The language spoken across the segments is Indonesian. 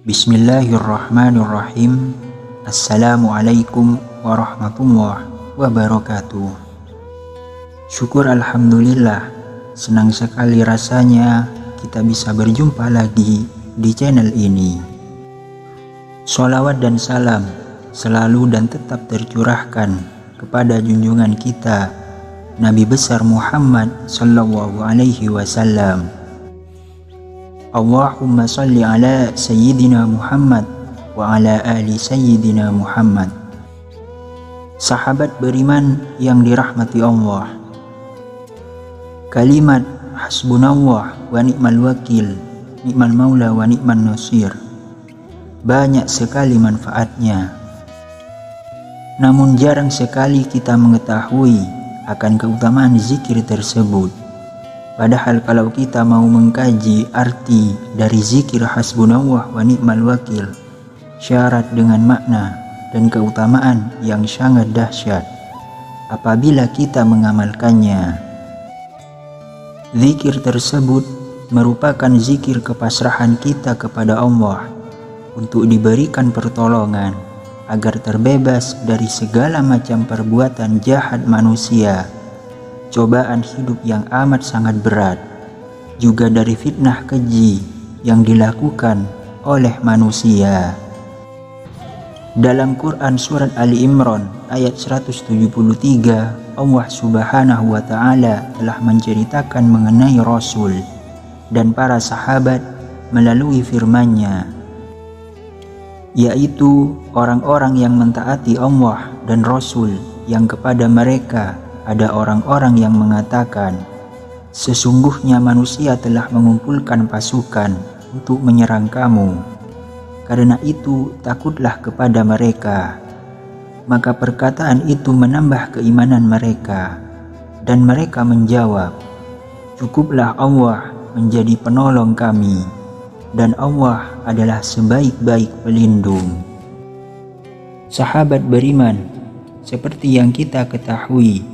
Bismillahirrahmanirrahim. Assalamualaikum warahmatullahi wabarakatuh. Syukur alhamdulillah, senang sekali rasanya kita bisa berjumpa lagi di channel ini. Sholawat dan salam selalu dan tetap tercurahkan kepada junjungan kita Nabi besar Muhammad sallallahu alaihi wasallam. Allahumma salli ala Sayyidina Muhammad wa ala ali Sayyidina Muhammad. Sahabat beriman yang dirahmati Allah, kalimat hasbunallah wa ni'mal wakil, ni'mal maula wa ni'man nasir banyak sekali manfaatnya. Namun jarang sekali kita mengetahui akan keutamaan zikir tersebut. Padahal kalau kita mau mengkaji arti dari zikir hasbunallah wa ni'mal wakil, syarat dengan makna dan keutamaan yang sangat dahsyat apabila kita mengamalkannya. Zikir tersebut merupakan zikir kepasrahan kita kepada Allah untuk diberikan pertolongan agar terbebas dari segala macam perbuatan jahat manusia, cobaan hidup yang amat sangat berat, juga dari fitnah keji yang dilakukan oleh manusia. Dalam Quran surat Ali Imran ayat 173, Allah subhanahu wa ta'ala telah menceritakan mengenai Rasul dan para sahabat melalui firman-Nya, yaitu orang-orang yang mentaati Allah dan Rasul, yang kepada mereka ada orang-orang yang mengatakan, sesungguhnya manusia telah mengumpulkan pasukan untuk menyerang kamu. Karena itu takutlah kepada mereka. Maka perkataan itu menambah keimanan mereka, dan mereka menjawab, cukuplah Allah menjadi penolong kami, dan Allah adalah sebaik-baik pelindung. Sahabat beriman, seperti yang kita ketahui,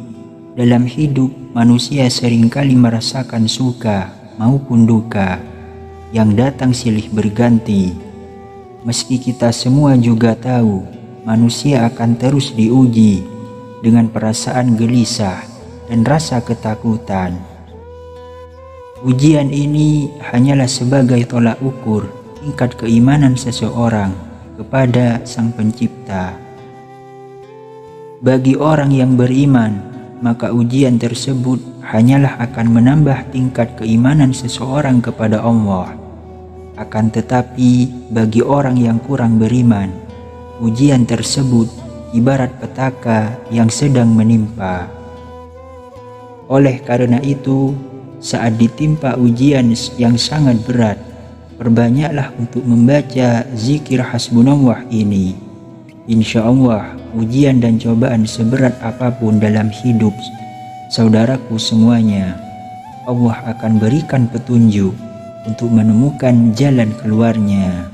dalam hidup manusia seringkali merasakan suka maupun duka yang datang silih berganti. Meski kita semua juga tahu manusia akan terus diuji dengan perasaan gelisah dan rasa ketakutan. Ujian ini hanyalah sebagai tolak ukur tingkat keimanan seseorang kepada Sang Pencipta. Bagi orang yang beriman, maka ujian tersebut hanyalah akan menambah tingkat keimanan seseorang kepada Allah. Akan tetapi bagi orang yang kurang beriman, ujian tersebut ibarat petaka yang sedang menimpa. Oleh karena itu, saat ditimpa ujian yang sangat berat, perbanyaklah untuk membaca zikir hasbunallah ini. Insya Allah, ujian dan cobaan seberat apapun dalam hidup saudaraku semuanya, Allah akan berikan petunjuk untuk menemukan jalan keluarnya.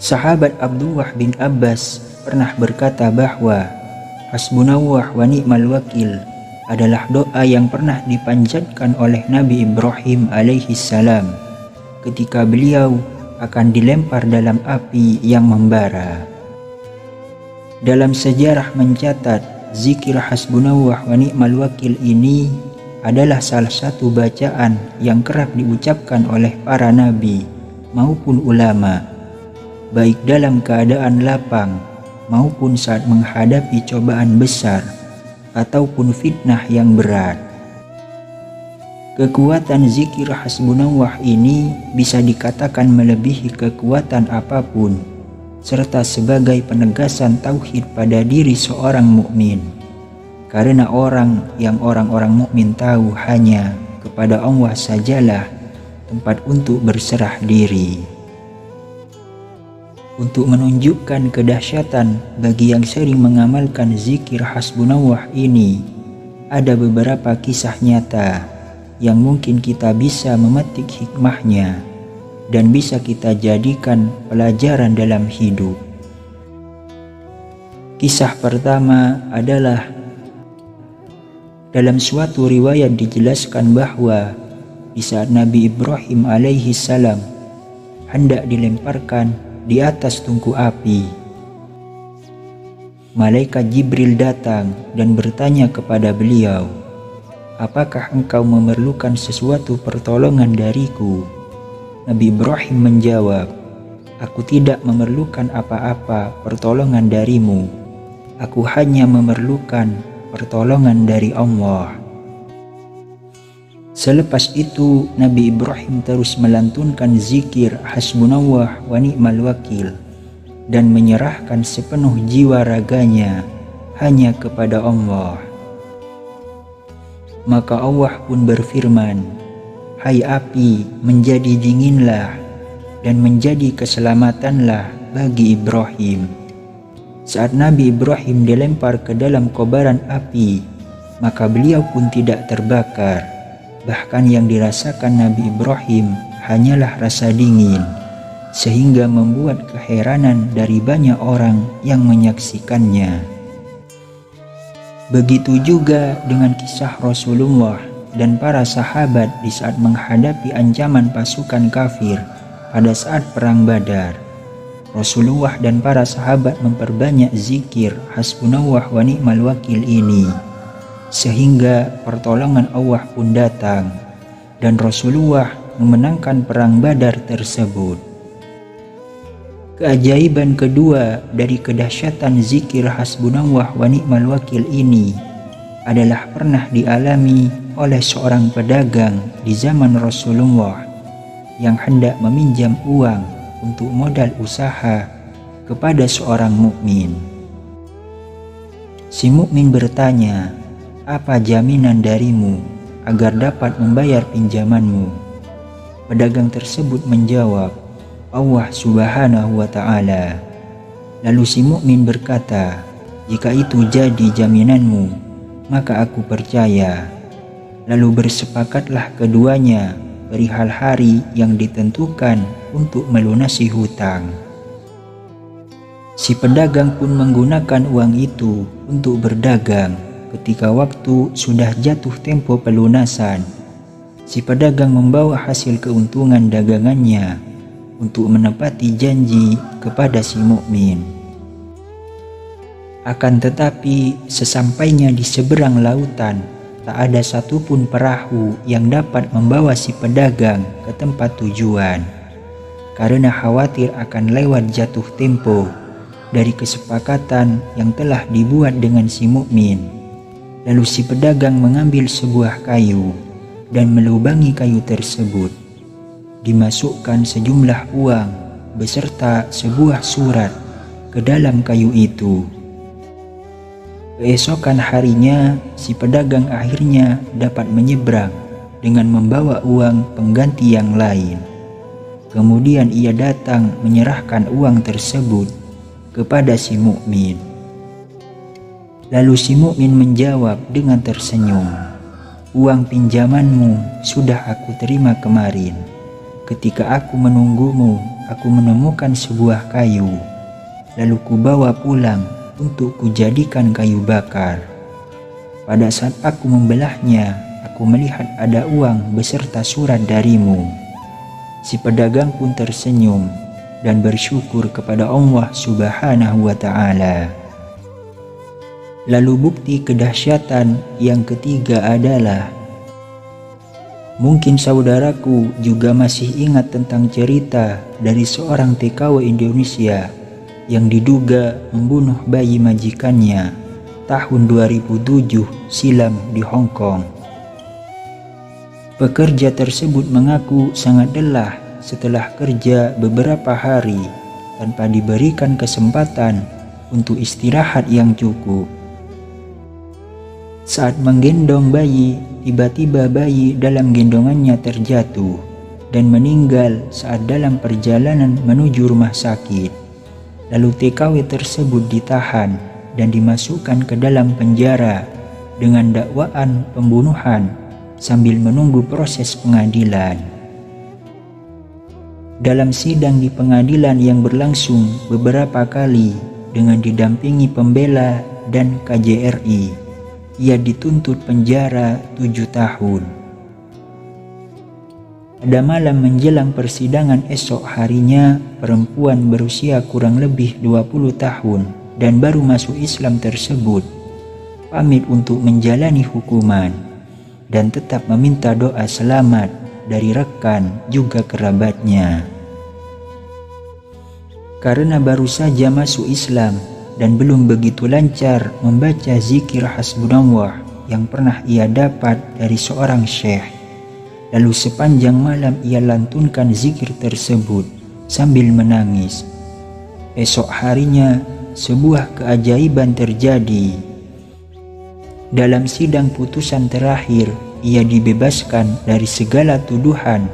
Sahabat Abdullah bin Abbas pernah berkata bahwa hasbunallah wa ni'mal wakil adalah doa yang pernah dipanjatkan oleh Nabi Ibrahim alaihi salam ketika beliau akan dilempar dalam api yang membara. Dalam sejarah mencatat, zikir hasbunallah wa ni'mal wakil ini adalah salah satu bacaan yang kerap diucapkan oleh para nabi maupun ulama, baik dalam keadaan lapang maupun saat menghadapi cobaan besar ataupun fitnah yang berat. Kekuatan zikir hasbunallah ini bisa dikatakan melebihi kekuatan apapun, serta sebagai penegasan tauhid pada diri seorang mukmin. Karena orang-orang mukmin tahu hanya kepada Allah sajalah tempat untuk berserah diri. Untuk menunjukkan kedahsyatan bagi yang sering mengamalkan zikir hasbunallah ini, ada beberapa kisah nyata yang mungkin kita bisa memetik hikmahnya dan bisa kita jadikan pelajaran dalam hidup. Kisah pertama adalah dalam suatu riwayat dijelaskan bahwa di saat Nabi Ibrahim alaihi salam hendak dilemparkan di atas tungku api, malaikat Jibril datang dan bertanya kepada beliau, "Apakah engkau memerlukan sesuatu pertolongan dariku?" Nabi Ibrahim menjawab, "Aku tidak memerlukan apa-apa pertolongan darimu. Aku hanya memerlukan pertolongan dari Allah." Selepas itu Nabi Ibrahim terus melantunkan zikir hasbunallah wa ni'mal wakil dan menyerahkan sepenuh jiwa raganya hanya kepada Allah. Maka Allah pun berfirman, "Hai api, menjadi dinginlah dan menjadi keselamatanlah bagi Ibrahim." Saat Nabi Ibrahim dilempar ke dalam kobaran api, maka beliau pun tidak terbakar. Bahkan yang dirasakan Nabi Ibrahim hanyalah rasa dingin, sehingga membuat keheranan dari banyak orang yang menyaksikannya. Begitu juga dengan kisah Rasulullah dan para sahabat di saat menghadapi ancaman pasukan kafir pada saat perang Badar. Rasulullah dan para sahabat memperbanyak zikir hasbunallah wa ni'mal wakil ini, sehingga pertolongan Allah pun datang dan Rasulullah memenangkan perang Badar tersebut. Keajaiban kedua dari kedahsyatan zikir hasbunallah wa ni'mal wakil ini adalah pernah dialami oleh seorang pedagang di zaman Rasulullah yang hendak meminjam uang untuk modal usaha kepada seorang mukmin. Si mukmin bertanya, "Apa jaminan darimu agar dapat membayar pinjamanmu?" Pedagang tersebut menjawab, "Allah Subhanahu wa ta'ala." Lalu si mukmin berkata, "Jika itu jadi jaminanmu, maka aku percaya." Lalu bersepakatlah keduanya perihal hari yang ditentukan untuk melunasi hutang. Si pedagang pun menggunakan uang itu untuk berdagang. Ketika waktu sudah jatuh tempo pelunasan, si pedagang membawa hasil keuntungan dagangannya untuk menepati janji kepada si mukmin. Akan tetapi sesampainya di seberang lautan, tak ada satupun perahu yang dapat membawa si pedagang ke tempat tujuan, karena khawatir akan lewat jatuh tempo dari kesepakatan yang telah dibuat dengan si mukmin. Lalu si pedagang mengambil sebuah kayu dan melubangi kayu tersebut. Dimasukkan sejumlah uang beserta sebuah surat ke dalam kayu itu. Keesokan harinya, si pedagang akhirnya dapat menyeberang dengan membawa uang pengganti yang lain. Kemudian ia datang menyerahkan uang tersebut kepada si mukmin. Lalu si mukmin menjawab dengan tersenyum, "Uang pinjamanmu sudah aku terima kemarin. Ketika aku menunggumu, aku menemukan sebuah kayu, lalu kubawa pulang untuk kujadikan kayu bakar. Pada saat aku membelahnya, aku melihat ada uang beserta surat darimu." Si pedagang pun tersenyum dan bersyukur kepada Allah Subhanahu wa ta'ala. Lalu bukti kedahsyatan yang ketiga adalah, mungkin saudaraku juga masih ingat tentang cerita dari seorang TKW Indonesia yang diduga membunuh bayi majikannya tahun 2007 silam di Hong Kong. Pekerja tersebut mengaku sangat lelah setelah kerja beberapa hari tanpa diberikan kesempatan untuk istirahat yang cukup. Saat menggendong bayi, tiba-tiba bayi dalam gendongannya terjatuh dan meninggal saat dalam perjalanan menuju rumah sakit. Lalu TKW tersebut ditahan dan dimasukkan ke dalam penjara dengan dakwaan pembunuhan sambil menunggu proses pengadilan. Dalam sidang di pengadilan yang berlangsung beberapa kali dengan didampingi pembela dan KJRI, ia dituntut penjara 7 tahun. Pada malam menjelang persidangan esok harinya, perempuan berusia kurang lebih 20 tahun dan baru masuk Islam tersebut pamit untuk menjalani hukuman dan tetap meminta doa selamat dari rekan juga kerabatnya. Karena baru saja masuk Islam dan belum begitu lancar membaca zikir hasbunallah yang pernah ia dapat dari seorang syekh, lalu sepanjang malam ia lantunkan zikir tersebut sambil menangis. Esok harinya sebuah keajaiban terjadi. Dalam sidang putusan terakhir, ia dibebaskan dari segala tuduhan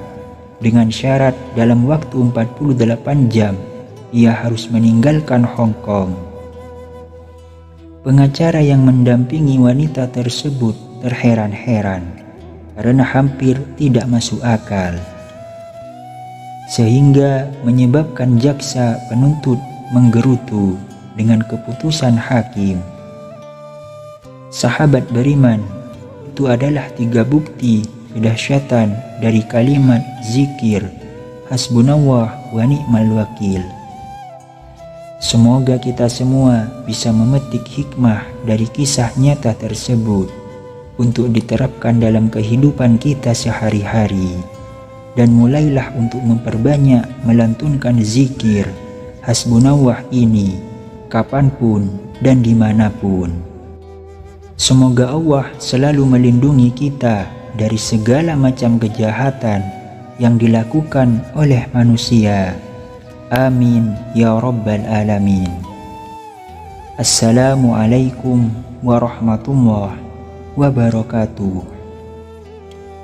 dengan syarat dalam waktu 48 jam ia harus meninggalkan Hong Kong. Pengacara yang mendampingi wanita tersebut terheran-heran karena hampir tidak masuk akal, sehingga menyebabkan jaksa penuntut menggerutu dengan keputusan hakim. Sahabat beriman, itu adalah 3 bukti kedahsyatan dari kalimat zikir hasbunallah wa ni'mal wakil. Semoga kita semua bisa memetik hikmah dari kisah nyata tersebut untuk diterapkan dalam kehidupan kita sehari-hari, dan mulailah untuk memperbanyak melantunkan zikir hasbunallah ini kapanpun dan dimanapun. Semoga Allah selalu melindungi kita dari segala macam kejahatan yang dilakukan oleh manusia. Amin ya rabbal alamin. Assalamualaikum warahmatullahi wabarakatuh.